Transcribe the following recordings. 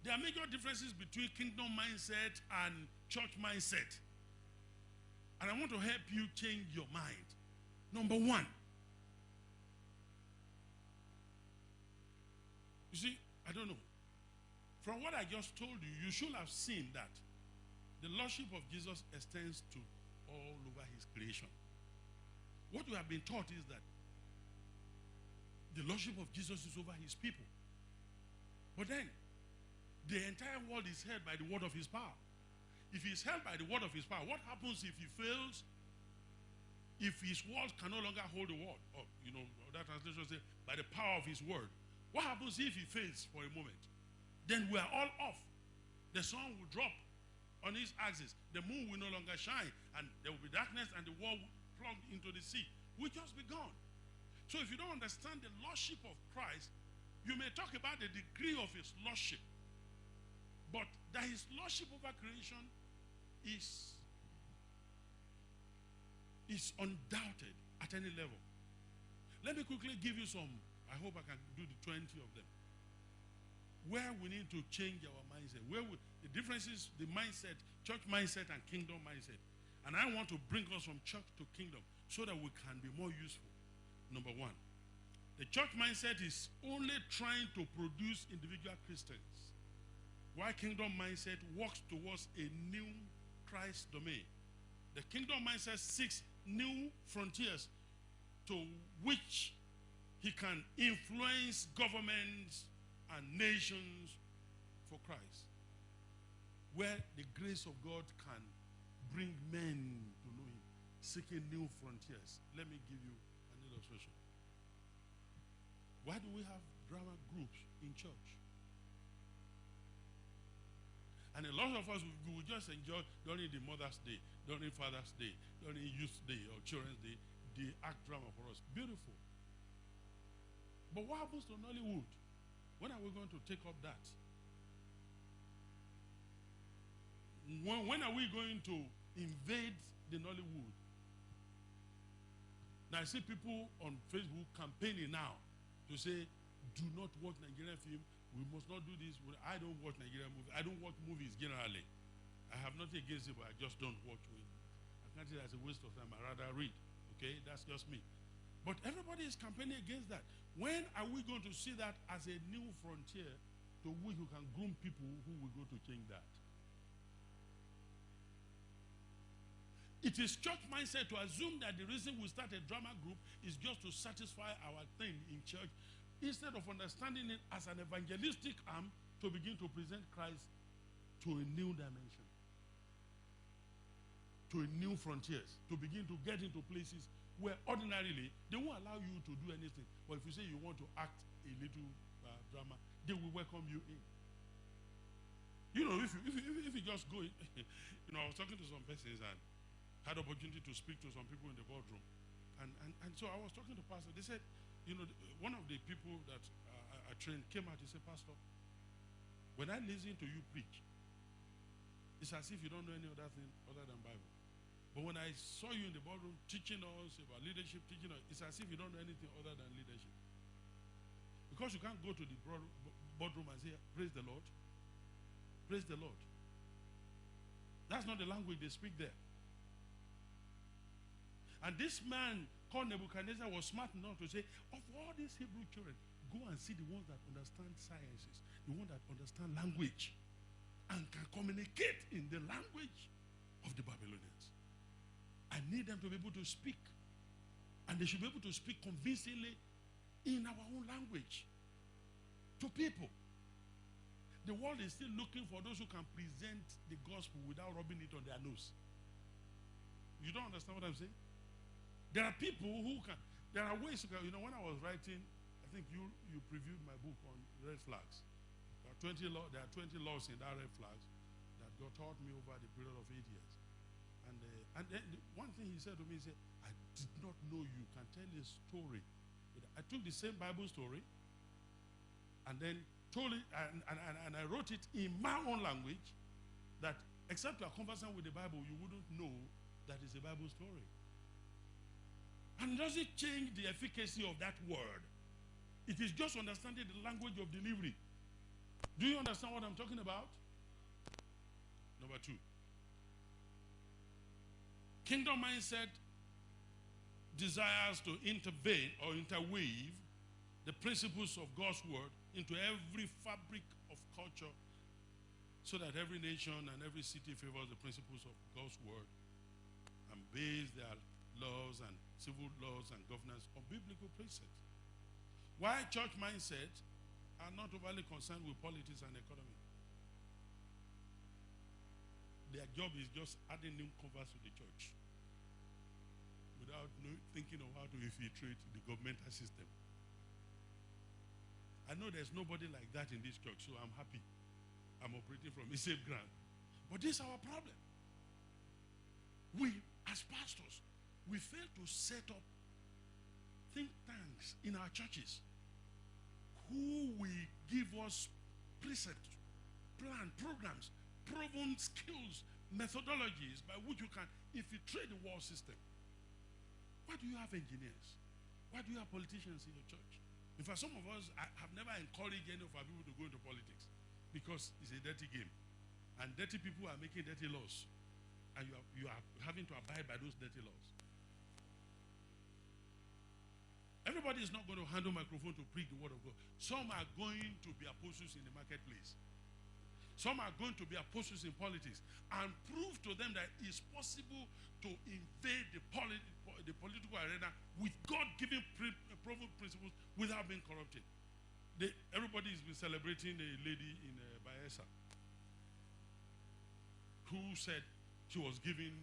There are major differences between kingdom mindset and church mindset. And I want to help you change your mind. Number one, you see, I don't know. From what I just told you, you should have seen that the lordship of Jesus extends to all over his creation. What we have been taught is that the lordship of Jesus is over his people. But then, the entire world is held by the word of his power. If he is held by the word of his power, what happens if he fails? If his word can no longer hold the word, or that translation says, by the power of his word. What happens if he fails for a moment? Then we are all off. The sun will drop on his axis. The moon will no longer shine, and there will be darkness, and the world will plunge into the sea. We'll just be gone. So if you don't understand the lordship of Christ, you may talk about the degree of his lordship, but that his lordship over creation is undoubted at any level. Let me quickly give you some. I hope I can do the 20 of them. Where we need to change our mindset. The difference is the mindset, church mindset and kingdom mindset. And I want to bring us from church to kingdom so that we can be more useful. Number one, the church mindset is only trying to produce individual Christians, while kingdom mindset works towards a new Christ domain. The kingdom mindset seeks new frontiers to which he can influence governments and nations for Christ, where the grace of God can bring men to know him, seeking new frontiers. Let me give you an illustration. Why do we have drama groups in church? And a lot of us, we will just enjoy during the Mother's Day, during Father's Day, during Youth Day or Children's Day, they act drama for us. Beautiful. But what happens to Nollywood? When are we going to take up that? When are we going to invade the Nollywood? Now I see people on Facebook campaigning now to say, do not watch Nigerian film. We must not do this. I don't watch Nigerian movies. I don't watch movies generally. I have nothing against it, but I just don't watch it. I can't say that's a waste of time. I rather read. Okay, that's just me. But everybody is campaigning against that. When are we going to see that as a new frontier to which we can groom people who will go to change that? It is church mindset to assume that the reason we start a drama group is just to satisfy our thing in church, instead of understanding it as an evangelistic arm to begin to present Christ to a new dimension, to a new frontiers, to begin to get into places where ordinarily they won't allow you to do anything. But if you say you want to act a little drama, they will welcome you in. You know, if you just go in, I was talking to some persons and had opportunity to speak to some people in the boardroom. And so I was talking to pastor. They said, one of the people that I trained came out and said, Pastor, when I listen to you preach, it's as if you don't know any other thing other than Bible. But when I saw you in the boardroom teaching us about leadership, it's as if you don't know anything other than leadership. Because you can't go to the boardroom and say, praise the Lord. Praise the Lord. That's not the language they speak there. And this man called Nebuchadnezzar was smart enough to say, of all these Hebrew children, go and see the ones that understand sciences, the ones that understand language, and can communicate in the language of the Babylonians. I need them to be able to speak. And they should be able to speak convincingly in our own language to people. The world is still looking for those who can present the gospel without rubbing it on their nose. You don't understand what I'm saying? There are people who can, there are ways to go. When I was writing, I think you previewed my book on red flags. There are 20 laws in that red flags that God taught me over the period of 8 years. And then one thing he said to me, he said, I did not know you can tell a story. I took the same Bible story and then told it, and I wrote it in my own language, that except you are conversant with the Bible, you wouldn't know that it's a Bible story. And does it change the efficacy of that word? It is just understanding the language of delivery. Do you understand what I'm talking about? Number two. Kingdom mindset desires to intervene or interweave the principles of God's word into every fabric of culture so that every nation and every city favors the principles of God's word and base their laws and civil laws and governance on biblical precepts. Why church mindsets are not overly concerned with politics and economy. Their job is just adding new converts to the church without thinking of how to infiltrate the governmental system. I know there's nobody like that in this church, so I'm happy. I'm operating from a safe ground. But this is our problem. We, as pastors, we fail to set up think tanks in our churches who will give us precepts, plan, programs, proven skills, methodologies by which you can infiltrate the world system. Why do you have engineers? Why do you have politicians in your church? In fact, some of us have never encouraged any of our people to go into politics because it's a dirty game. And dirty people are making dirty laws. And you are having to abide by those dirty laws. Everybody is not going to handle microphone to preach the word of God. Some are going to be apostles in the marketplace. Some are going to be apostles in politics and prove to them that it's possible to invade the political arena with God-given proven principles without being corrupted. Everybody has been celebrating a lady in Bayelsa who said she was given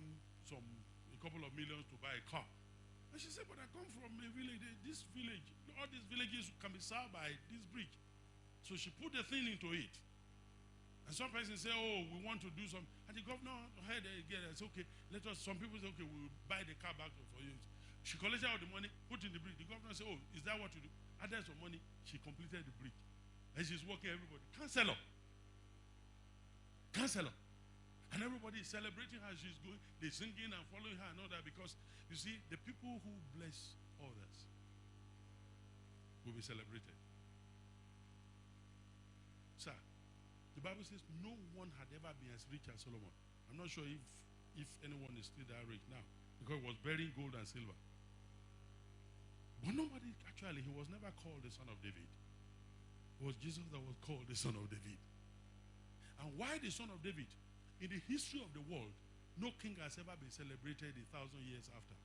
a couple of millions to buy a car. And she said, but I come from a village, all these villages can be served by this bridge. So she put the thing into it. And some persons say, oh, we want to do some. And the governor heard again, it's okay. Some people say, okay, we'll buy the car back for you. She collected all the money, put in the bridge. The governor said, oh, is that what you do? Added some money, she completed the bridge. And she's working everybody. Counselor. And everybody is celebrating how she's going. They're singing and following her and all that because, you see, the people who bless others will be celebrated. Sir, the Bible says no one had ever been as rich as Solomon. I'm not sure if anyone is still that rich now because he was burying gold and silver. But nobody, actually, he was never called the son of David. It was Jesus that was called the son of David. And why the son of David? In the history of the world, no king has ever been celebrated 1,000 years after.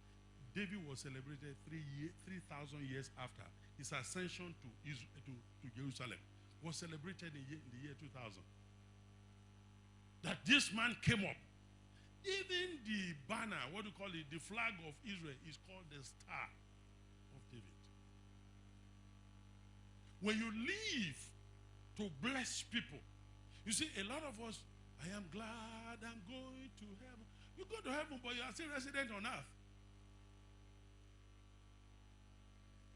David was celebrated 3,000 years after his ascension to Jerusalem. Was celebrated in the year 2000. That this man came up. Even the banner, what do you call it, the flag of Israel is called the Star of David. When you live to bless people, you see, a lot of us, I am glad I'm going to heaven. You go to heaven, but you are still resident on earth.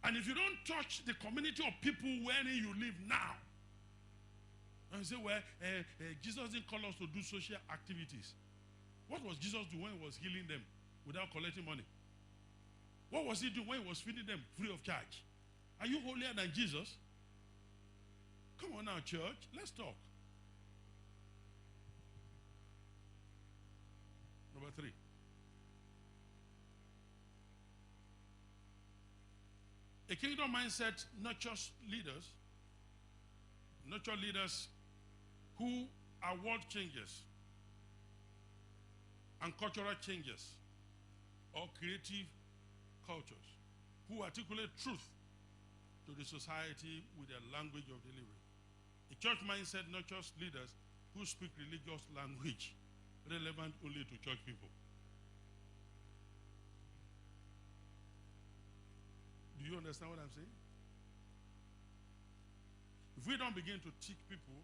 And if you don't touch the community of people wherein you live now, and you say, well, Jesus didn't call us to do social activities. What was Jesus doing when he was healing them without collecting money? What was he doing when he was feeding them free of charge? Are you holier than Jesus? Come on now, church. Let's talk. Number 3. A kingdom mindset nurtures leaders who are world changers and cultural changes or creative cultures, who articulate truth to the society with their language of delivery. A church mindset nurtures leaders who speak religious language relevant only to church people. Do you understand what I'm saying? If we don't begin to teach people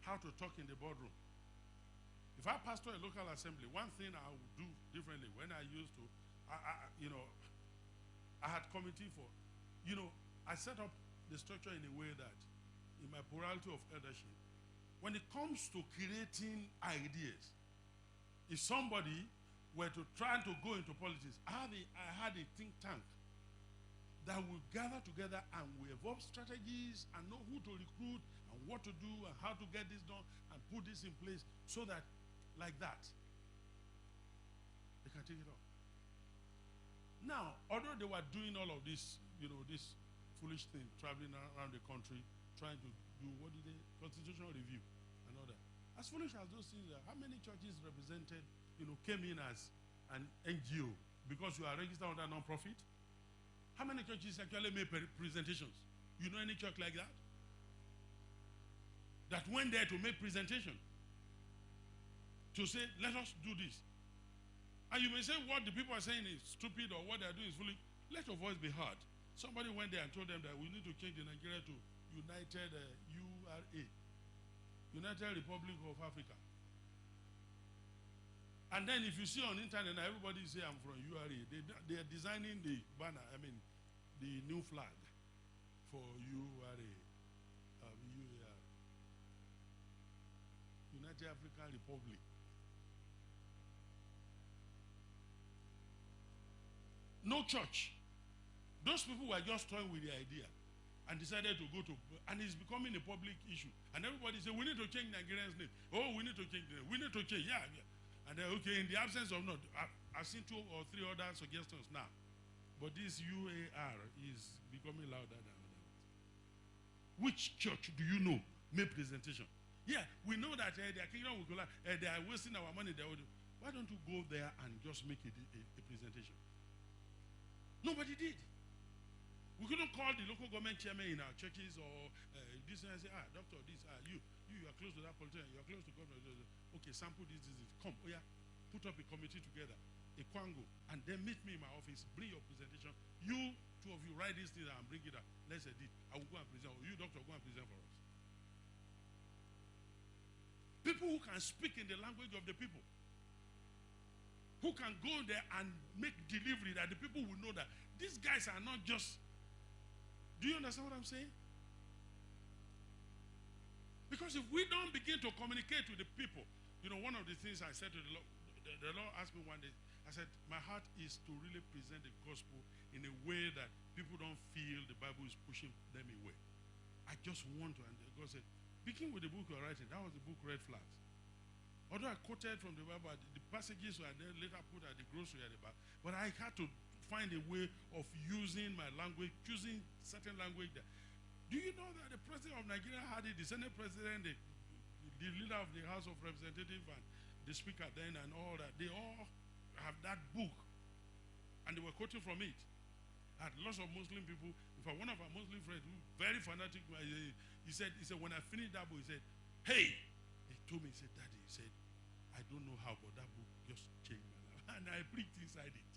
how to talk in the boardroom, if I pastor a local assembly, one thing I would do differently when I used to, I had committee for, I set up the structure in a way that in my plurality of eldership, when it comes to creating ideas, if somebody were to try to go into politics, I had a think tank that will gather together and will evolve strategies and know who to recruit and what to do and how to get this done and put this in place so that, like that, they can take it off. Now, although they were doing all of this, this foolish thing, traveling around the country, trying to do, constitutional review and all that. As foolish as those things are, how many churches represented, came in as an NGO because you are registered under non-profit? How many churches actually made presentations? You know any church like that? That went there to make presentation. To say, let us do this. And you may say what the people are saying is stupid or what they are doing is foolish. Let your voice be heard. Somebody went there and told them that we need to change the Nigeria to United URA. United Republic of Africa. And then if you see on internet, everybody say I'm from URA. They are designing the banner, the new flag for URA. UAR. United African Republic. No church. Those people were just toying with the idea and decided to go to, and it's becoming a public issue. And everybody said, we need to change Nigerian's name. Oh, we need to change the name. We need to change, yeah. And then, okay, in the absence of not, I've seen 2 or 3 other suggestions now. But this UAR is becoming louder than others. Which church do you know made presentation? Yeah, we know that their kingdom will collapse. They are wasting our money. Why don't you go there and just make a presentation? Nobody did. We couldn't call the local government chairman in our churches or this and say, doctor, this, you are close to that politician, you are close to government. Okay, sample this. Come, put up a committee together, a quango, and then meet me in my office, bring your presentation. You, 2 of you, write this thing and bring it up. Let's edit. I will go and present. Or you, doctor, go and present for us. People who can speak in the language of the people. Who can go there and make delivery that the people will know that these guys are not just. Do you understand what I'm saying? Because if we don't begin to communicate with the people, one of the things I said to the Lord asked me one day, I said, my heart is to really present the gospel in a way that people don't feel the Bible is pushing them away. I just want to, and God said, begin with the book you're writing. That was the book, Red Flags. Although I quoted from the Bible, the passages were then later put at the grocery at the back. But I had to find a way of using my language, choosing certain language there. Do you know that the president of Nigeria had it, the Senate president, the leader of the House of Representatives, and the speaker then, and all that, they all have that book. And they were quoting from it. I had lots of Muslim people. In fact, one of our Muslim friends, who very fanatic, he said, when I finished that book, he said, hey, he told me, he said, Daddy, he said, I don't know how, but that book just changed my life. And I preached inside it.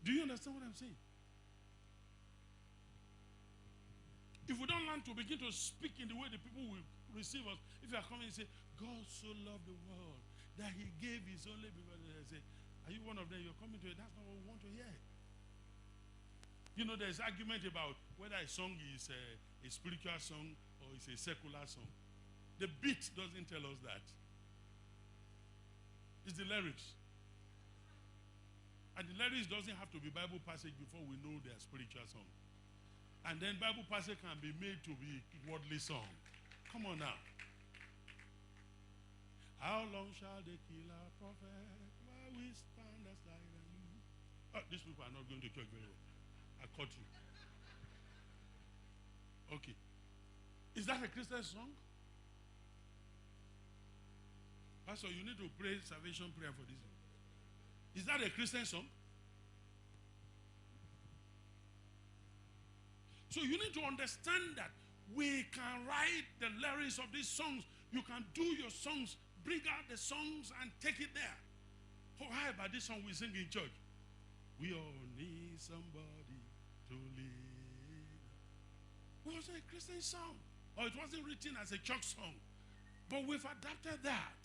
Do you understand what I'm saying? If we don't learn to begin to speak in the way the people will receive us, if you are coming and say, God so loved the world that he gave his only begotten, I say, are you one of them? You're coming to it. That's not what we want to hear. There's argument about whether a song is a spiritual song or it's a secular song. The beat doesn't tell us that. It's the lyrics. And the lyrics doesn't have to be Bible passage before we know they're spiritual song. And then Bible passage can be made to be worldly song. Come on now. How long shall they kill our prophet while we stand aside and you? Oh, these people are not going to church very well. I caught you. Okay. Is that a Christian song? Pastor, you need to pray salvation prayer for this. Is that a Christian song? So you need to understand that we can write the lyrics of these songs. You can do your songs, bring out the songs and take it there. Oh, how about this song we sing in church? We all need somebody to lead. It wasn't a Christian song. Or it wasn't written as a church song. But we've adapted that.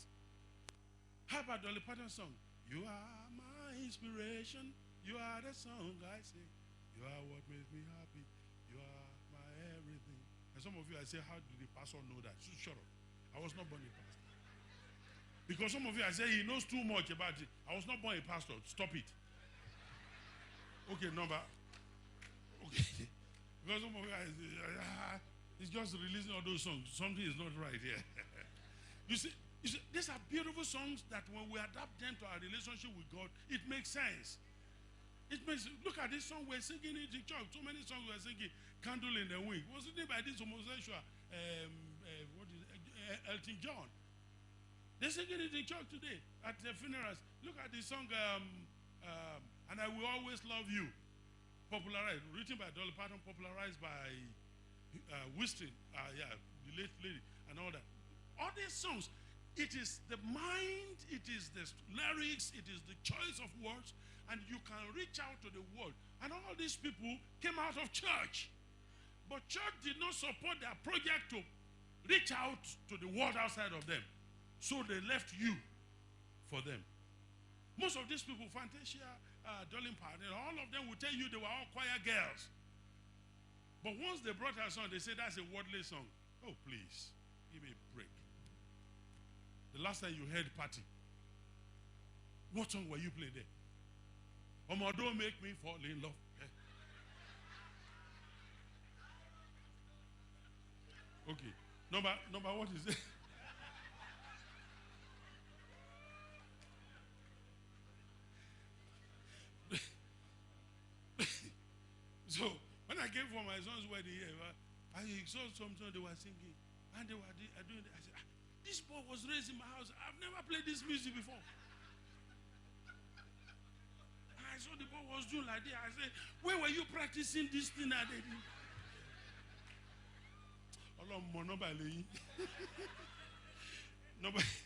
How about the Dolly Parton song? You are my inspiration. You are the song I sing. You are what makes me happy. You are my everything. And some of you, I say, how did the pastor know that? Shut up. I was not born a pastor. Because some of you, I say, he knows too much about it. I was not born a pastor. Stop it. Okay, number. Okay. Because some of you guys, it's just releasing all those songs. Something is not right here. You see, these are beautiful songs that when we adapt them to our relationship with God, it makes sense. Look at this song we're singing in the church. So many songs we're singing, Candle in the Wind. Wasn't it by this homosexual, Elton John? They're singing it in church today at the funerals. Look at the song, And I Will Always Love You. Popularized, written by Dolly Parton, popularized by Winston, the late lady, and all that. All these songs, it is the mind, it is the lyrics, it is the choice of words, and you can reach out to the world. And all these people came out of church. But church did not support their project to reach out to the world outside of them. So they left you for them. Most of these people, Fantasia, Dolly Parton, all of them will tell you they were all choir girls. But once they brought her song, they said that's a worldly song. Oh, please, give me a break. The last time you heard Party, what song were you playing there? Omo, don't make me fall in love. Okay. Number what is it? So when I came for my son's wedding here, I saw some song they were singing, and they were doing it. I said, this boy was raised in my house. I've never played this music before. And I saw the boy was doing like that. I said, where were you practicing this thing that they did? Nobody.